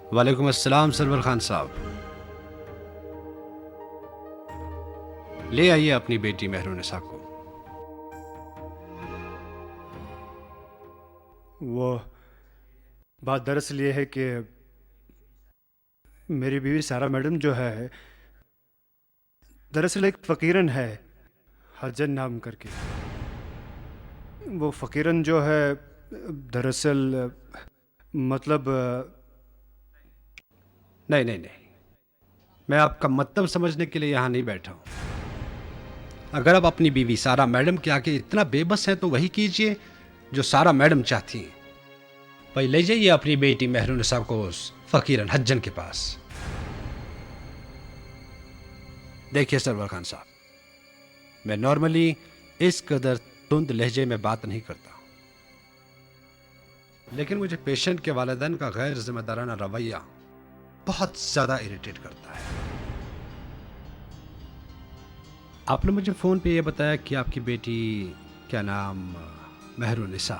वालेकुम अस्सलाम सरवर खान साहब। ले आइए अपनी बेटी मेहरुनिसा को। वो बात दरअसल ये है कि मेरी बीवी सारा मैडम जो है दरअसल एक फ़कीरन है, हजन नाम करके। वो फ़कीरन जो है दरअसल मतलब नहीं नहीं नहीं, मैं आपका मतलब समझने के लिए यहाँ नहीं बैठा हूँ। अगर आप अपनी बीवी सारा मैडम के आगे इतना बेबस हैं तो वही कीजिए जो सारा मैडम चाहती हैं। भाई ले जाइए अपनी बेटी मेहरुनिसा को उस फकीरन हज्जन के पास। देखिए सरवर खान साहब, मैं नॉर्मली इस कदर तुंद लहजे में बात नहीं करता, लेकिन मुझे पेशेंट के वालिदैन का गैर जिम्मेदाराना रवैया बहुत ज्यादा इरिटेट करता है। आपने मुझे फोन पे ये बताया कि आपकी बेटी क्या नाम मेहरुनिसा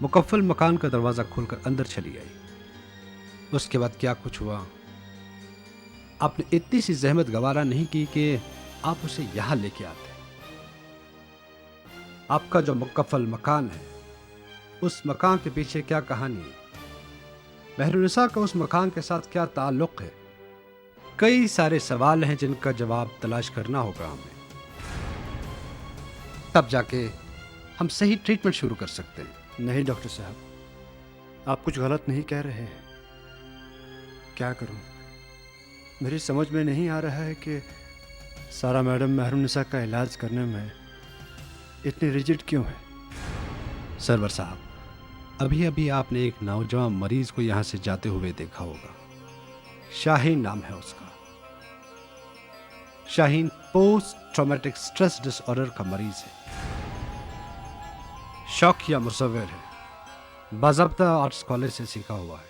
मुकफ्फल मकान का दरवाजा खोलकर अंदर चली आई। उसके बाद क्या कुछ हुआ? आपने इतनी सी जहमत गवारा नहीं की कि आप उसे यहां लेके आते। आपका जो मुकफ्फल मकान है, उस मकान के पीछे क्या कहानी है? मेहरुनिसा का उस मकान के साथ क्या ताल्लुक है? कई सारे सवाल हैं जिनका जवाब तलाश करना होगा हमें, तब जाके हम सही ट्रीटमेंट शुरू कर सकते हैं। नहीं डॉक्टर साहब, आप कुछ गलत नहीं कह रहे हैं। क्या करूं, मेरी समझ में नहीं आ रहा है कि सारा मैडम मेहरुनिसा का इलाज करने में इतनी रिजिड क्यों है। सरवर साहब, अभी अभी आपने एक नौजवान मरीज को यहां से जाते हुए देखा होगा। शाहीन नाम है उसका। Shaheen post traumatic stress disorder का मरीज है। शौक या मुसव्विर है, बाज़ाब्ता आर्ट्स कॉलेज से सीखा हुआ है।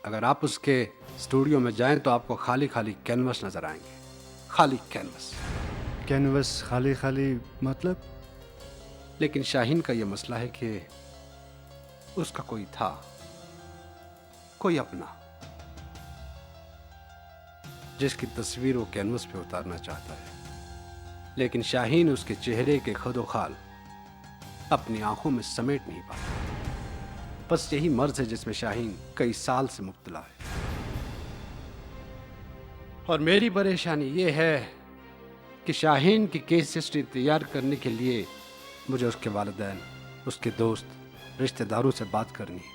अगर आप उसके स्टूडियो में जाएं तो आपको खाली खाली कैनवस नजर आएंगे। खाली कैनवस। कैनवस खाली खाली मतलब? लेकिन शाहीन का यह मसला है कि उसका कोई था, कोई अपना, जिसकी तस्वीर वो कैनवस पे उतारना चाहता है, लेकिन शाहीन उसके चेहरे के खदोखाल अपनी आंखों में समेट नहीं पाता। बस यही मर्ज है जिसमें शाहीन कई साल से मुब्तला है। और मेरी परेशानी यह है कि शाहीन की केस हिस्ट्री तैयार करने के लिए मुझे उसके वालिदैन, उसके दोस्त, रिश्तेदारों से बात करनी है,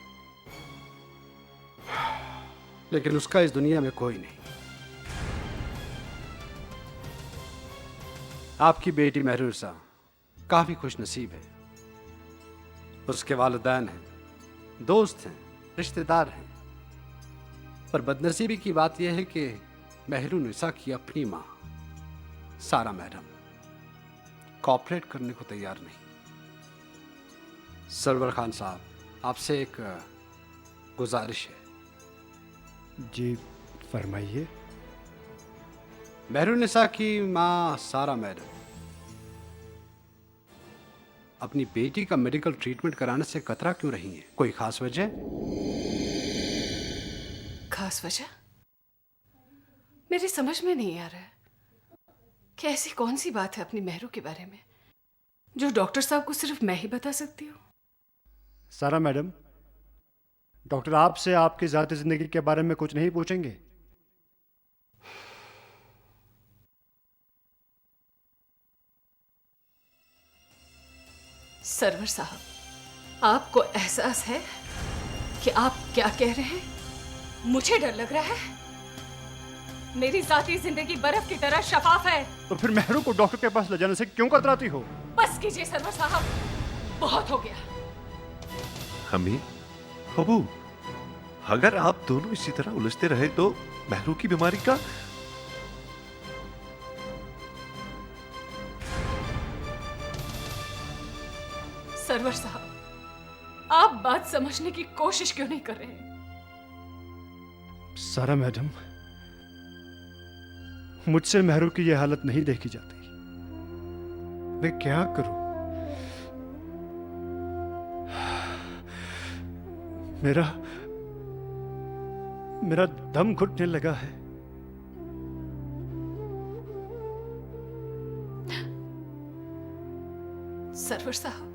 लेकिन उसका इस दुनिया में कोई नहीं। आपकी बेटी मेहरुनिसा काफी खुश नसीब है। उसके वालिदैन हैं, दोस्त हैं, रिश्तेदार हैं, पर बदनसीबी की बात यह है कि मेहरुनिसा की अपनी मां सारा मैडम कॉपरेट करने को तैयार नहीं। सरवर खान साहब, आपसे एक गुजारिश है। जी फरमाइए। मेहरुनिसा की मां सारा मैडम अपनी बेटी का मेडिकल ट्रीटमेंट कराने से कतरा क्यों रही है? कोई खास वजह? खास वजह मेरी समझ में नहीं आ रहा है कि ऐसी कौन सी बात है अपनी मेहरू के बारे में जो डॉक्टर साहब को सिर्फ मैं ही बता सकती हूँ। सारा मैडम, डॉक्टर आपसे आपकी ज़ाती ज़िंदगी के बारे में कुछ नहीं पूछेंगे? सरवर साहब, आपको एहसास है कि आप क्या कह रहे हैं? मुझे डर लग रहा है। मेरी जाती जिंदगी बर्फ की तरह शफाफ है। तो फिर मेहरू को डॉक्टर के पास ले जाने से क्यों कतराती हो? बस कीजिए सरवर साहब, बहुत हो गया। हमी, हबू, अगर आप दोनों इसी तरह उलझते रहे तो मेहरू की बीमारी का सरवर साहब, आप बात समझने की कोशिश क्यों नहीं कर रहे? सारा मैडम, मुझसे मेहरू की यह हालत नहीं देखी जाती। मैं क्या करूं? मेरा मेरा दम घुटने लगा है। सरवर साहब,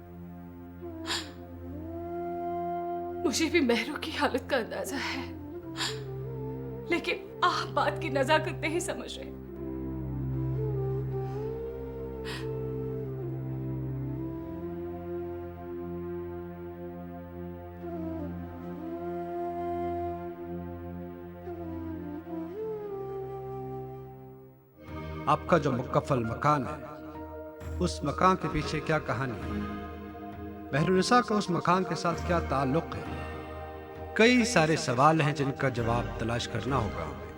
मुझे भी महरू की हालत का अंदाजा है, लेकिन आप बात की नजाकत नहीं समझ रहे। आपका जो मुकफ्फल मकान है, उस मकान के पीछे क्या कहानी है? महरुनिसा का उस मकान के साथ क्या ताल्लुक है? कई सारे सवाल हैं जिनका जवाब तलाश करना होगा हमें।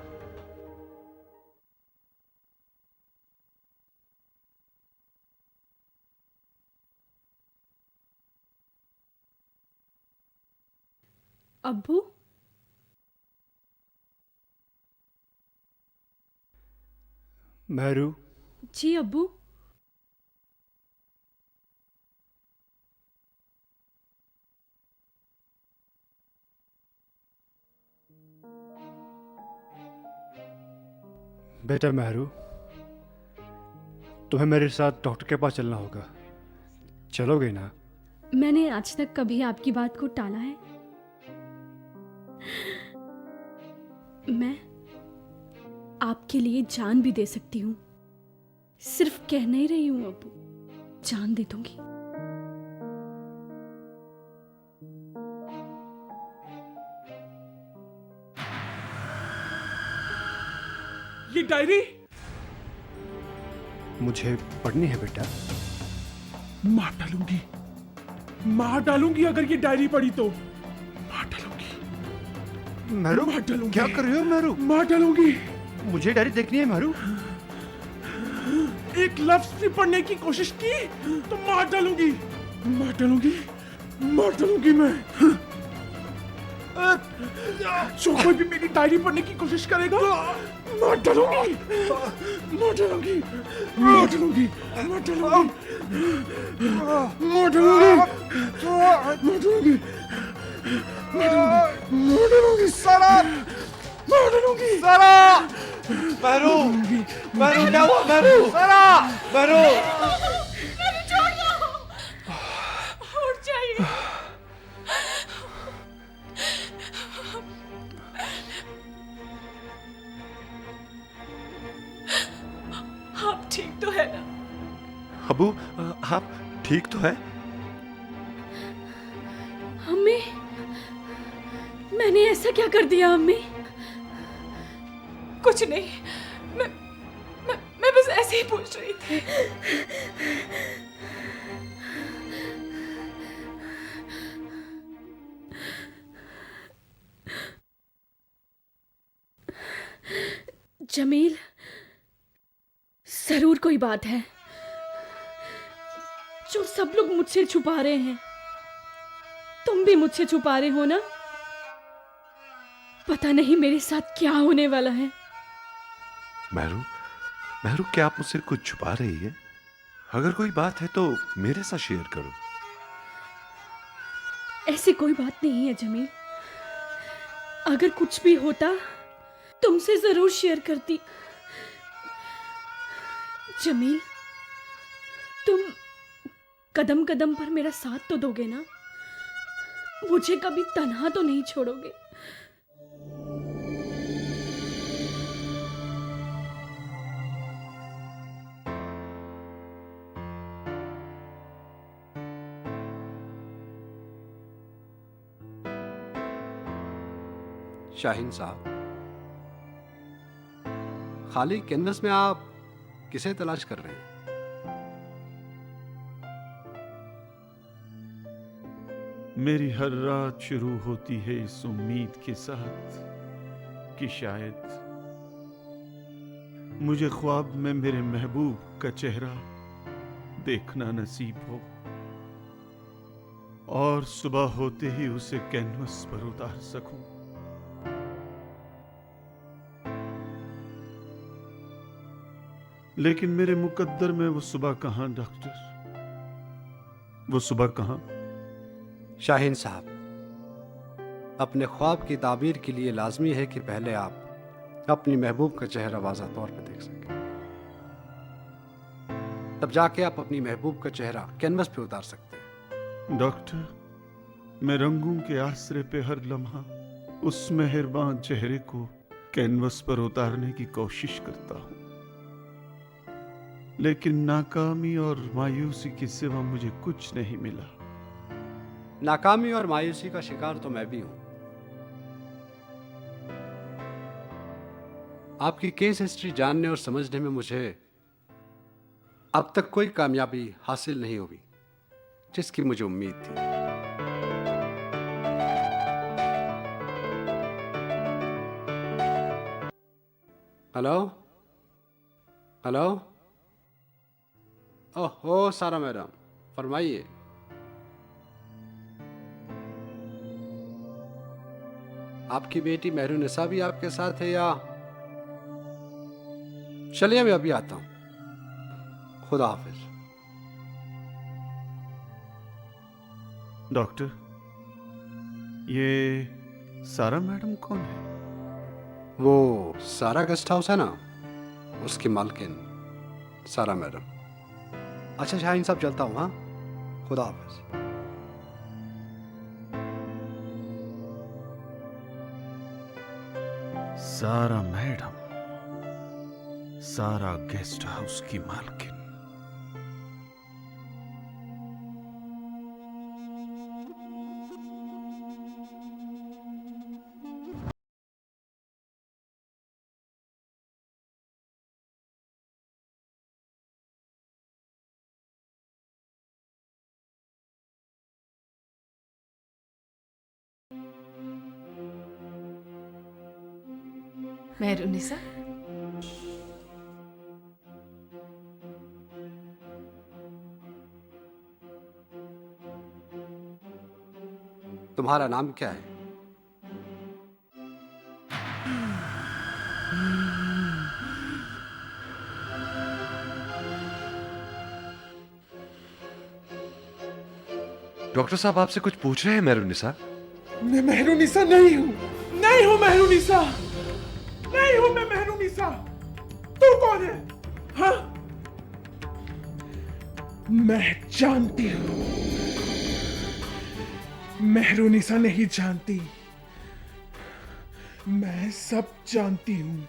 अब्बू, महरू, जी अब्बू। बेटा महरू, तुम्हें मेरे साथ डॉक्टर के पास चलना होगा। चलोगे ना? मैंने आज तक कभी आपकी बात को टाला है? मैं आपके लिए जान भी दे सकती हूँ। सिर्फ कह नहीं रही हूँ अब्बू, जान दे दूंगी। ये डायरी मुझे पढ़नी है बेटा। मार डालूंगी अगर ये डायरी पढ़ी तो। मार डालूंगी। महरू, मार डालूंगी। क्या कर रहे हो महरू? मार डालूंगी। मुझे डायरी देखनी है महरू। एक लफ्ज भी पढ़ने की कोशिश की तो मार डालूंगी। मार डालूंगी। मार डालूंगी मैं। जो कोई भी मेरी डायरी पढ़ने की कोशिश करेगा मार डालूंगी। मार डालूंगी। मार डालूंगी। मार डालूंगी। मार डालूंगी। मार डालूंगी। मार डालूंगी। सारा मार डालूंगी। सारा! महरू! महरू, क्या हुआ महरू? सारा! महरू! मेरे छोड़ दो, उठ जाइए। आप ठीक तो है ना? अबू, आप ठीक तो है? अम्मी, मैंने ऐसा क्या कर दिया अम्मी? कुछ नहीं, मैं बस ऐसे ही पूछ रही थी। जमील, जरूर कोई बात है जो सब लोग मुझसे छुपा रहे हैं। तुम भी मुझसे छुपा रहे हो ना? पता नहीं मेरे साथ क्या होने वाला है। महरू, महरू, क्या आप मुझसे कुछ छुपा रही है? अगर कोई बात है तो मेरे साथ शेयर करो। ऐसी कोई बात नहीं है जमील। अगर कुछ भी होता तुमसे जरूर शेयर करती। जमील, तुम कदम कदम पर मेरा साथ तो दोगे ना? मुझे कभी तन्हा तो नहीं छोड़ोगे? शाहीन साहब, खाली कैनवस में आप किसे तलाश कर रहे हैं? मेरी हर रात शुरू होती है इस उम्मीद के साथ कि शायद मुझे ख्वाब में मेरे महबूब का चेहरा देखना नसीब हो और सुबह होते ही उसे कैनवस पर उतार सकूं। लेकिन मेरे मुकद्दर में वो सुबह कहां डॉक्टर? वो सुबह कहां? शाहीन साहब, अपने ख्वाब की ताबीर के लिए लाजमी है कि पहले आप अपनी महबूब का चेहरा वाज़ा तौर पर देख सकें। तब जाके आप अपनी महबूब का चेहरा कैनवस पे उतार सकते हैं। डॉक्टर, मैं रंगों के आसरे पे हर लम्हा उस मेहरबान चेहरे को कैनवस पर उतारने की कोशिश करता हूं, लेकिन नाकामी और मायूसी के सिवा मुझे कुछ नहीं मिला। नाकामी और मायूसी का शिकार तो मैं भी हूं। आपकी केस हिस्ट्री जानने और समझने में मुझे अब तक कोई कामयाबी हासिल नहीं हुई जिसकी मुझे उम्मीद थी। हेलो हेलो, ओहो सारा मैडम, फरमाइए। आपकी बेटी मेहरुनिसा भी आपके साथ है या? चलिए मैं अभी आता हूं। खुदा हाफिज। डॉक्टर, ये सारा मैडम कौन है? वो सारा गेस्ट हाउस है ना, उसकी मालकिन सारा मैडम। अच्छा शाहीन साहब, चलता हूँ। हाँ, खुदा हाफिज। सारा मैडम, सारा गेस्ट हाउस की मालकिन। मेहरुनिसा, तुम्हारा नाम क्या है? डॉक्टर साहब आपसे कुछ पूछ रहे हैं मेहरुनिसा? मैं मेहरुनिसा नहीं हूँ, नहीं हूँ मेहरुनिसा, नहीं हूँ मैं मेहरुनिसा। तू कौन है? हाँ, मैं जानती हूँ। मेहरुनिसा नहीं जानती, मैं सब जानती हूँ।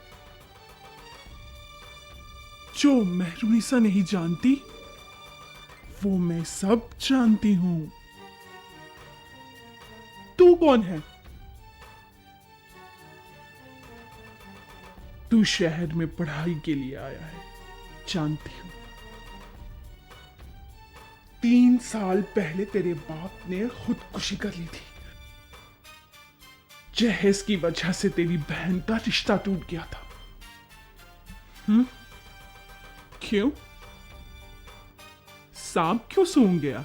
जो मेहरुनिसा नहीं जानती वो मैं सब जानती हूँ। तू कौन है? तू शहर में पढ़ाई के लिए आया है, जानती हूं। 3 साल पहले तेरे बाप ने खुदकुशी कर ली थी। जहेज की वजह से तेरी बहन का रिश्ता टूट गया था। क्यों? सांप क्यों सूंघ गया?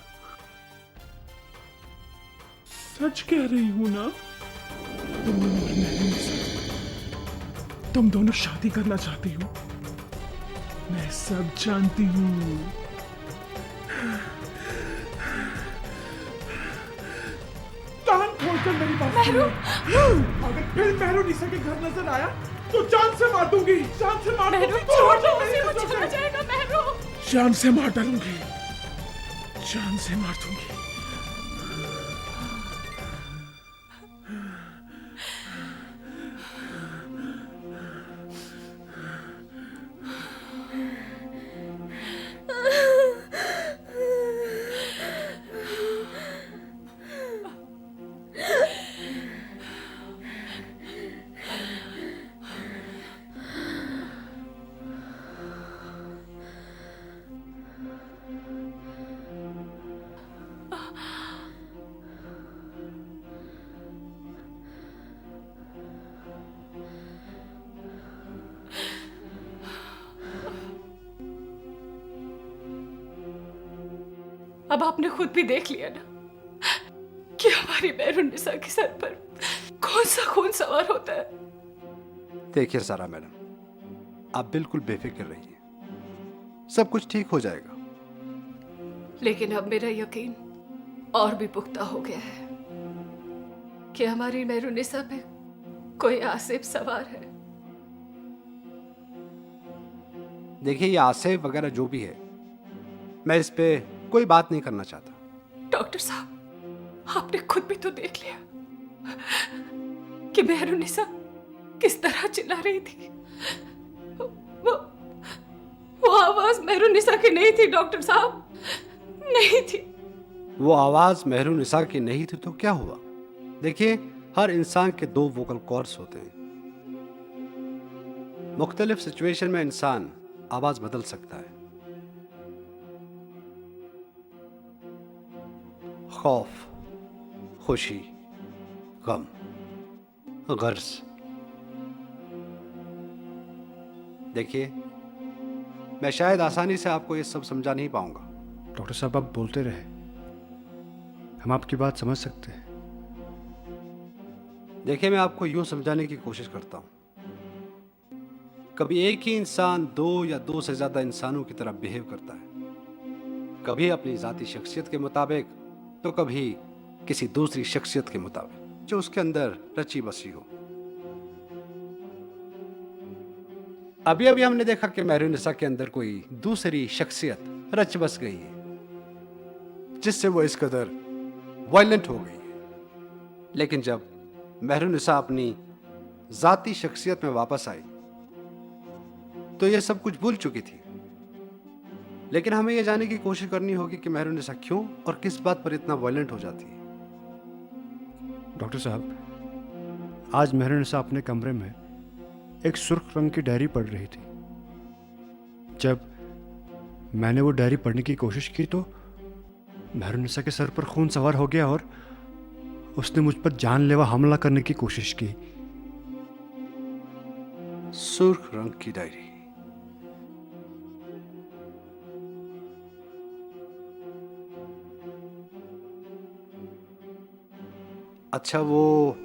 सच कह रही हूं ना? तुम दोनों शादी करना चाहती हो, मैं सब जानती हूं। कान खोलकर मेरी बात सुनो। अगर फिर मेहरुनिसा के घर नजर आया तो जान से मार दूंगी, जान से मार दूंगी। छोड़ दो उसे, वो चला जाएगा मेहरू। जान से मार डालूंगी, जान से मार दूंगी। अब आपने खुद भी देख लिया ना कि हमारी मेहरुनिसा के सर पर कौन सा खून सवार होता है। देखिए सारा मैडम, आप बिल्कुल बेफिक्र रहिए, सब कुछ ठीक हो जाएगा। लेकिन अब मेरा यकीन और भी पुख्ता हो गया है कि हमारी मेहरुनिसा पे कोई आसिफ सवार है। देखिए, ये आसेफ वगैरह जो भी है, मैं इस पे कोई बात नहीं करना चाहता। डॉक्टर साहब, आपने खुद भी तो देख लिया कि मेहरुनिसा किस तरह चिल्ला रही थी। वो आवाज मेहरुनिसा की नहीं थी डॉक्टर साहब, नहीं थी। वो आवाज मेहरुनिसा की नहीं थी तो क्या हुआ? देखिए, हर इंसान के दो वोकल कॉर्ड्स होते हैं। मुख्तलिफ सिचुएशन में इंसान आवाज बदल सकता है। खौफ, खुशी, गम, गर्ज। देखिए, मैं शायद आसानी से आपको ये सब समझा नहीं पाऊंगा। डॉक्टर साहब, आप बोलते रहे, हम आपकी बात समझ सकते हैं। देखिए, मैं आपको यूं समझाने की कोशिश करता हूं। कभी एक ही इंसान दो या दो से ज्यादा इंसानों की तरह बिहेव करता है, कभी अपनी जाती शख्सियत के मुताबिक तो कभी किसी दूसरी शख्सियत के मुताबिक जो उसके अंदर रची बसी हो। अभी अभी हमने देखा कि मेहरुनिसा के अंदर कोई दूसरी शख्सियत रच बस गई है, जिससे वो इस कदर वायलेंट हो गई है। लेकिन जब मेहरुनिसा अपनी जाती शख्सियत में वापस आई तो ये सब कुछ भूल चुकी थी। लेकिन हमें यह जानने की कोशिश करनी होगी कि मेहरुनिसा क्यों और किस बात पर इतना वायलेंट हो जाती है। डॉक्टर साहब, आज मेहरुनिसा अपने कमरे में एक सुर्ख रंग की डायरी पढ़ रही थी। जब मैंने वो डायरी पढ़ने की कोशिश की तो मेहरुनिसा के सर पर खून सवार हो गया और उसने मुझ पर जानलेवा हमला करने की कोशिश की। सुर्ख रंग की डायरी। अच्छा, वो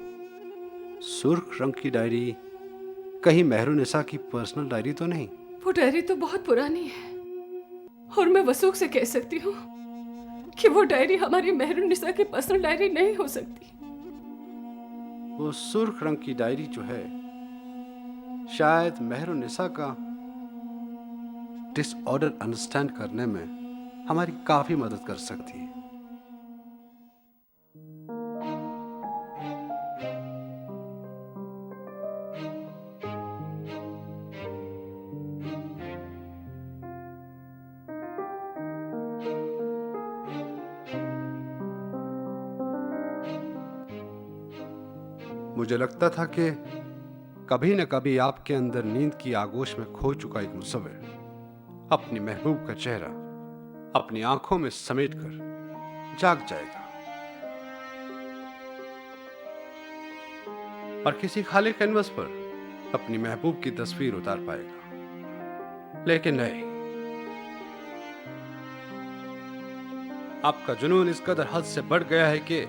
सुर्ख रंग की डायरी कहीं मेहरुनिसा की पर्सनल डायरी तो नहीं? वो डायरी तो बहुत पुरानी है और मैं वसूख से कह सकती हूँ कि वो डायरी हमारी मेहरुनिसा की पर्सनल डायरी नहीं हो सकती। वो सुर्ख रंग की डायरी जो है, शायद मेहरुनिसा का डिसऑर्डर अंडरस्टैंड करने में हमारी काफी मदद कर सकती है। मुझे लगता था कि कभी न कभी आपके अंदर नींद की आगोश में खो चुका एक मुसव्विर अपनी महबूब का चेहरा अपनी आंखों में समेटकर जाग जाएगा और किसी खाली कैनवस पर अपनी महबूब की तस्वीर उतार पाएगा। लेकिन नहीं, आपका जुनून इस कदर हद से बढ़ गया है कि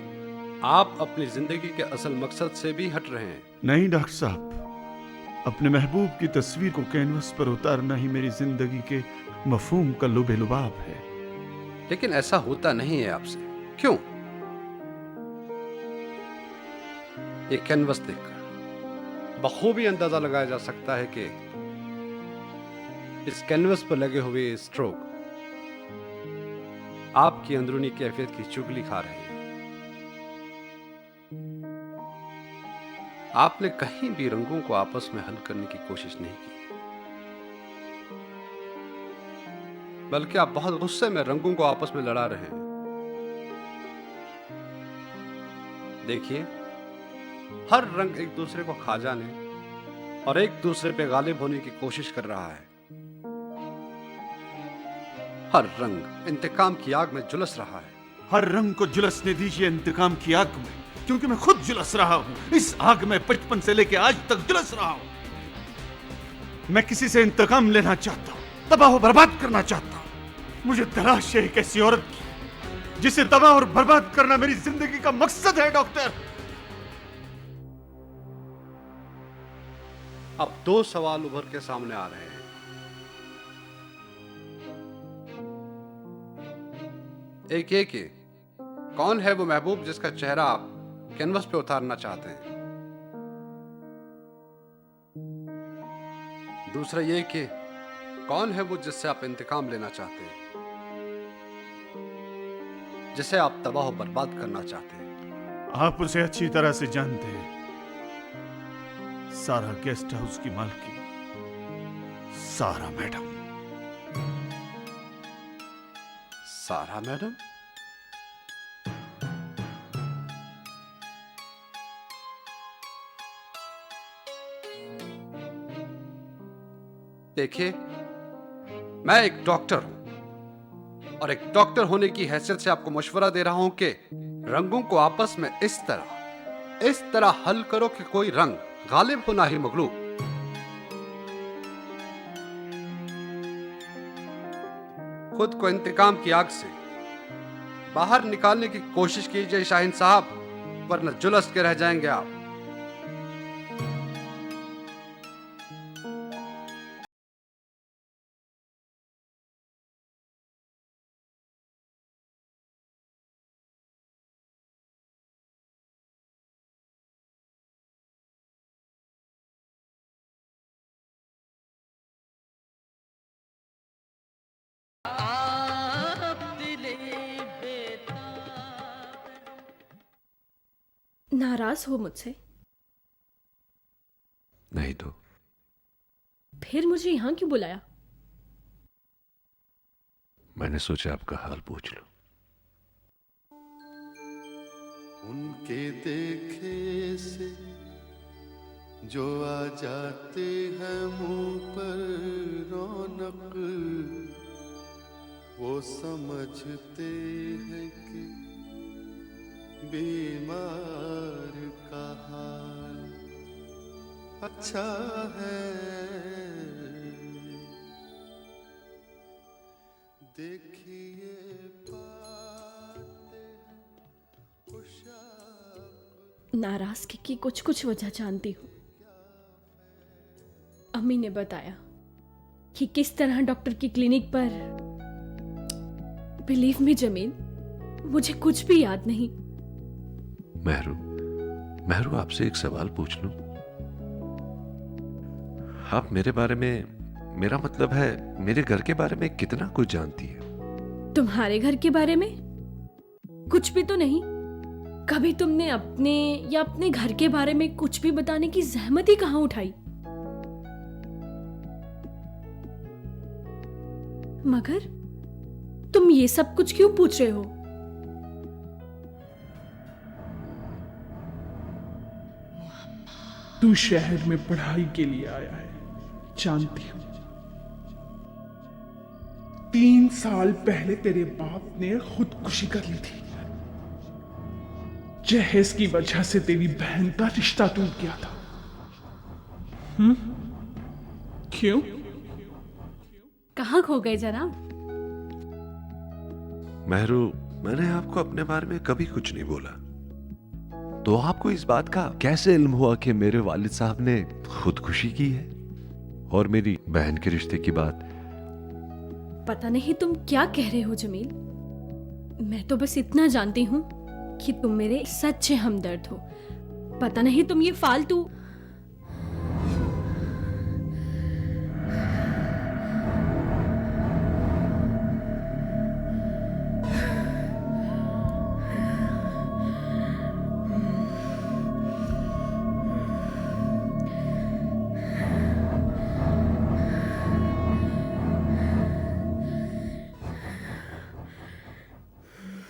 आप अपनी जिंदगी के असल मकसद से भी हट रहे हैं। नहीं डॉक्टर साहब, अपने महबूब की तस्वीर को कैनवस पर उतारना ही मेरी जिंदगी के मफहूम का लुबे-लुबाब है। लेकिन ऐसा होता नहीं है आपसे। क्यों? ये कैनवस देखकर बखूबी अंदाजा लगाया जा सकता है कि इस कैनवस पर लगे हुए स्ट्रोक आपकी अंदरूनी कैफियत की चुगली खा रहे हैं। आपने कहीं भी रंगों को आपस में हल करने की कोशिश नहीं की, बल्कि आप बहुत गुस्से में रंगों को आपस में लड़ा रहे हैं। देखिए, हर रंग एक दूसरे को खा जाने और एक दूसरे पे गालिब होने की कोशिश कर रहा है। हर रंग इंतकाम की आग में झुलस रहा है। हर रंग को झुलसने दीजिए इंतकाम की आग में, क्योंकि मैं खुद झुलस रहा हूं। इस आग में बचपन से लेकर आज तक झुलस रहा हूं। मैं किसी से इंतकाम लेना चाहता हूं, तबाह बर्बाद करना चाहता हूं। मुझे तलाश है एक ऐसी औरत की जिसे तबाह और बर्बाद करना मेरी जिंदगी का मकसद है। डॉक्टर, अब दो सवाल उभर के सामने आ रहे हैं। एक ये कि कौन है वो महबूब जिसका चेहरा आप कैनवस पे उतारना चाहते हैं। दूसरा ये कि कौन है वो जिससे आप इंतकाम लेना चाहते हैं, जिसे आप तबाह बर्बाद करना चाहते हैं। आप उसे अच्छी तरह से जानते हैं। सारा गेस्ट हाउस की मालकिन सारा मैडम। सारा मैडम? देखिए, मैं एक डॉक्टर हूं और एक डॉक्टर होने की हैसियत से आपको मशवरा दे रहा हूं कि रंगों को आपस में इस तरह हल करो कि कोई रंग गालिब हो ना ही मगलूब। खुद को इंतकाम की आग से बाहर निकालने की कोशिश कीजिए शाहीन साहब, वरना जुलस के रह जाएंगे आप। नाराज हो मुझसे? नहीं तो फिर मुझे यहां क्यों बुलाया? मैंने सोचा आपका हाल पूछ लूं। उनके देखे से जो आ जाते हैं मुंह पर रौनक, वो समझते हैं कि बीमार का हाल अच्छा है। देखिए पाते हैं खुशाक। नाराजगी की कुछ कुछ वजह जानती हूँ। अम्मी ने बताया कि किस तरह डॉक्टर की क्लिनिक पर। बिलीव मी जमील, मुझे कुछ भी याद नहीं। महरू आपसे एक सवाल पूछ लूं? आप मेरे बारे में, मेरा मतलब है मेरे घर के बारे में कितना कुछ जानती है? तुम्हारे घर के बारे में कुछ भी तो नहीं। कभी तुमने अपने या अपने घर के बारे में कुछ भी बताने की जहमत ही कहां उठाई? मगर तुम ये सब कुछ क्यों पूछ रहे हो? तू शहर में पढ़ाई के लिए आया है, जानती हूं। 3 साल पहले तेरे बाप ने खुदकुशी कर ली थी। जहेज की वजह से तेरी बहन का रिश्ता टूट गया था। क्यों? कहां खो गए जनाब? महरू, मैंने आपको अपने बारे में कभी कुछ नहीं बोला, तो आपको इस बात का कैसे इल्म हुआ कि मेरे वालिद साहब ने खुदकुशी की है? और मेरी बहन के रिश्ते की बात? पता नहीं तुम क्या कह रहे हो जमील। मैं तो बस इतना जानती हूं कि तुम मेरे सच्चे हमदर्द हो। पता नहीं तुम ये फालतू।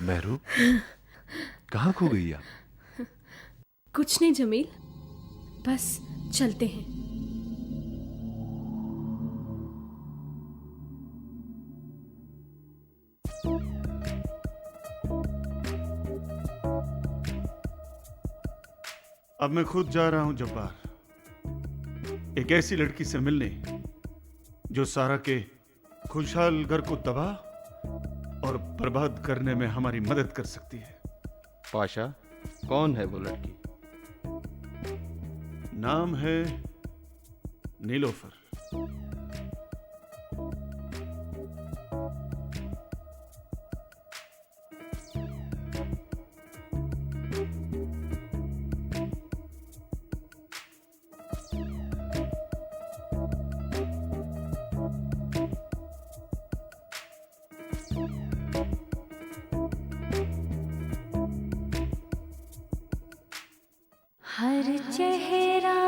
महरू, कहाँ खो गई आप? कुछ नहीं जमील, बस चलते हैं। अब मैं खुद जा रहा हूं जब्बार, एक ऐसी लड़की से मिलने जो सारा के खुशहाल घर को तबाह और बर्बाद करने में हमारी मदद कर सकती है। पाशा, कौन है वो लड़की? नाम है नीलोफर। हर चेहरा